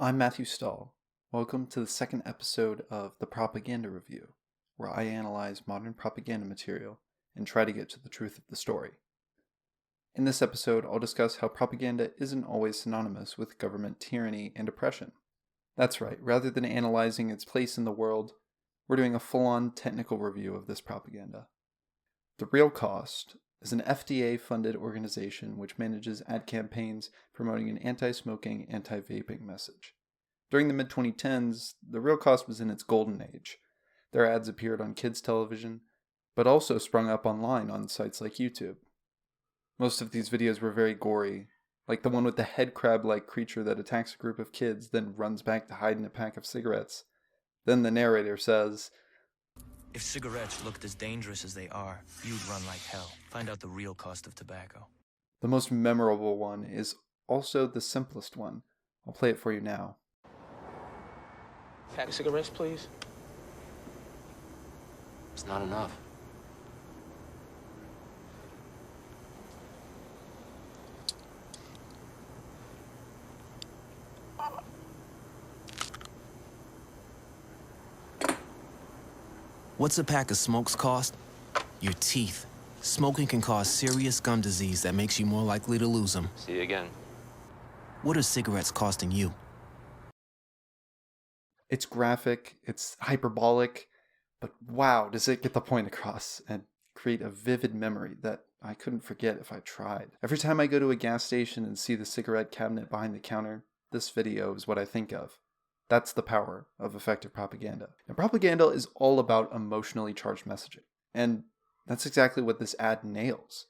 I'm Matthew Stahl. Welcome to the second episode of The Propaganda Review, where I analyze modern propaganda material and try to get to the truth of the story. In this episode, I'll discuss how propaganda isn't always synonymous with government tyranny and oppression. That's right, rather than analyzing its place in the world, we're doing a full-on technical review of this propaganda. The Real Cost is an FDA-funded organization which manages ad campaigns promoting an anti-smoking, anti-vaping message. During the mid-2010s, The Real Cost was in its golden age. Their ads appeared on kids' television, but also sprung up online on sites like YouTube. Most of these videos were very gory, like the one with the head crab-like creature that attacks a group of kids, then runs back to hide in a pack of cigarettes. Then the narrator says, "If cigarettes looked as dangerous as they are, you'd run like hell. Find out the real cost of tobacco." The most memorable one is also the simplest one. I'll play it for you now. Pack of cigarettes, please. It's not enough. What's a pack of smokes cost? Your teeth. Smoking can cause serious gum disease that makes you more likely to lose them. See you again. What are cigarettes costing you? It's graphic, it's hyperbolic, but wow, does it get the point across and create a vivid memory that I couldn't forget if I tried. Every time I go to a gas station and see the cigarette cabinet behind the counter, this video is what I think of. That's the power of effective propaganda. And propaganda is all about emotionally charged messaging. And that's exactly what this ad nails.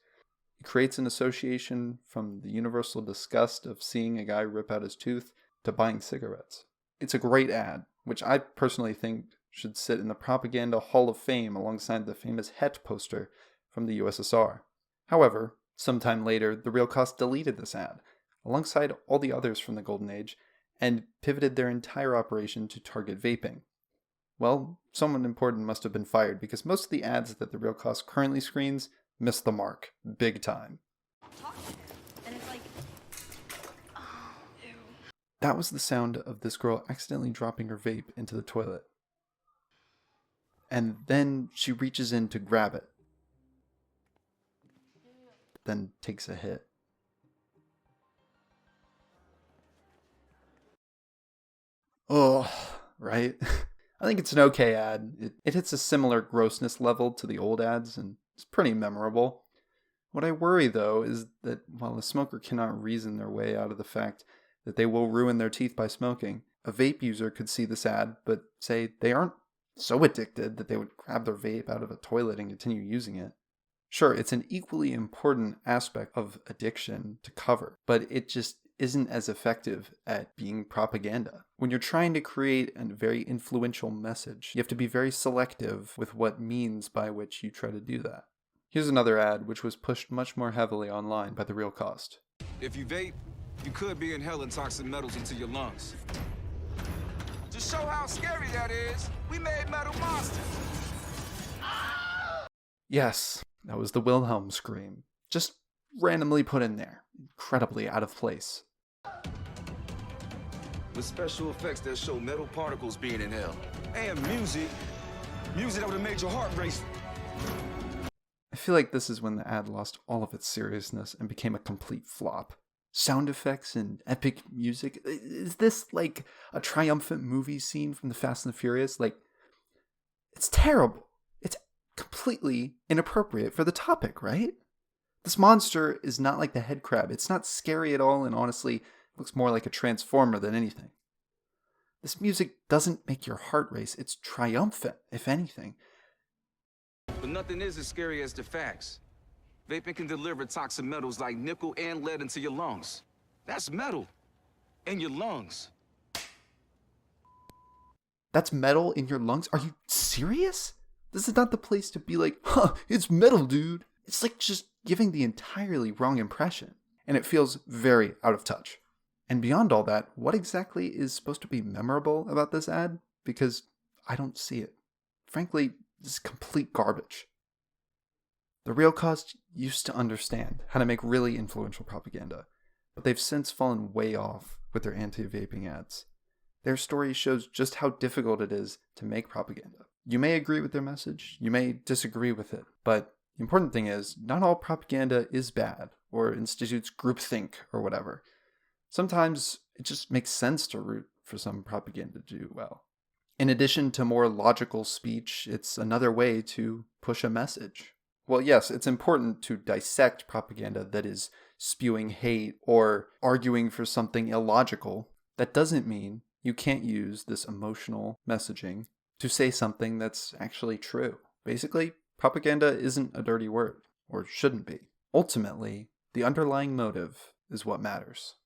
It creates an association from the universal disgust of seeing a guy rip out his tooth to buying cigarettes. It's a great ad, which I personally think should sit in the Propaganda Hall of Fame alongside the famous Het poster from the USSR. However, sometime later, The Real Cost deleted this ad, alongside all the others from the Golden Age, and pivoted their entire operation to target vaping. Well, someone important must have been fired because most of the ads that The Real Cost currently screens miss the mark, big time. And it's like, oh, ew. That was the sound of this girl accidentally dropping her vape into the toilet. And then she reaches in to grab it. Then takes a hit. Oh, right? I think it's an okay ad. It hits a similar grossness level to the old ads, and it's pretty memorable. What I worry, though, is that while a smoker cannot reason their way out of the fact that they will ruin their teeth by smoking, a vape user could see this ad, but say they aren't so addicted that they would grab their vape out of a toilet and continue using it. Sure, it's an equally important aspect of addiction to cover, but it just isn't as effective at being propaganda. When you're trying to create a very influential message, you have to be very selective with what means by which you try to do that. Here's another ad which was pushed much more heavily online by The Real Cost. If you vape, you could be inhaling toxic metals into your lungs. To show how scary that is, we made metal monsters. Yes, that was the Wilhelm scream. Just randomly put in there. Incredibly out of place. With special effects that show metal particles being inhaled. And music that would have made your heart race. I feel like this is when the ad lost all of its seriousness and became a complete flop. Sound effects and epic music. Is this like a triumphant movie scene from the Fast and the Furious? Like, it's terrible. It's completely inappropriate for the topic, right? This monster is not like the head crab. It's not scary at all, and honestly, looks more like a transformer than anything. This music doesn't make your heart race. It's triumphant, if anything. But nothing is as scary as the facts. Vaping can deliver toxic metals like nickel and lead into your lungs. That's metal in your lungs. That's metal in your lungs? Are you serious? This is not the place to be like, huh, it's metal, dude. It's like just giving the entirely wrong impression. And it feels very out of touch. And beyond all that, what exactly is supposed to be memorable about this ad? Because I don't see it. Frankly, this is complete garbage. The Real Cost used to understand how to make really influential propaganda, but they've since fallen way off with their anti-vaping ads. Their story shows just how difficult it is to make propaganda. You may agree with their message, you may disagree with it, but the important thing is, not all propaganda is bad or institutes groupthink or whatever. Sometimes it just makes sense to root for some propaganda to do well. In addition to more logical speech, it's another way to push a message. Well, yes, it's important to dissect propaganda that is spewing hate or arguing for something illogical. That doesn't mean you can't use this emotional messaging to say something that's actually true. Basically, propaganda isn't a dirty word, or shouldn't be. Ultimately, the underlying motive is what matters.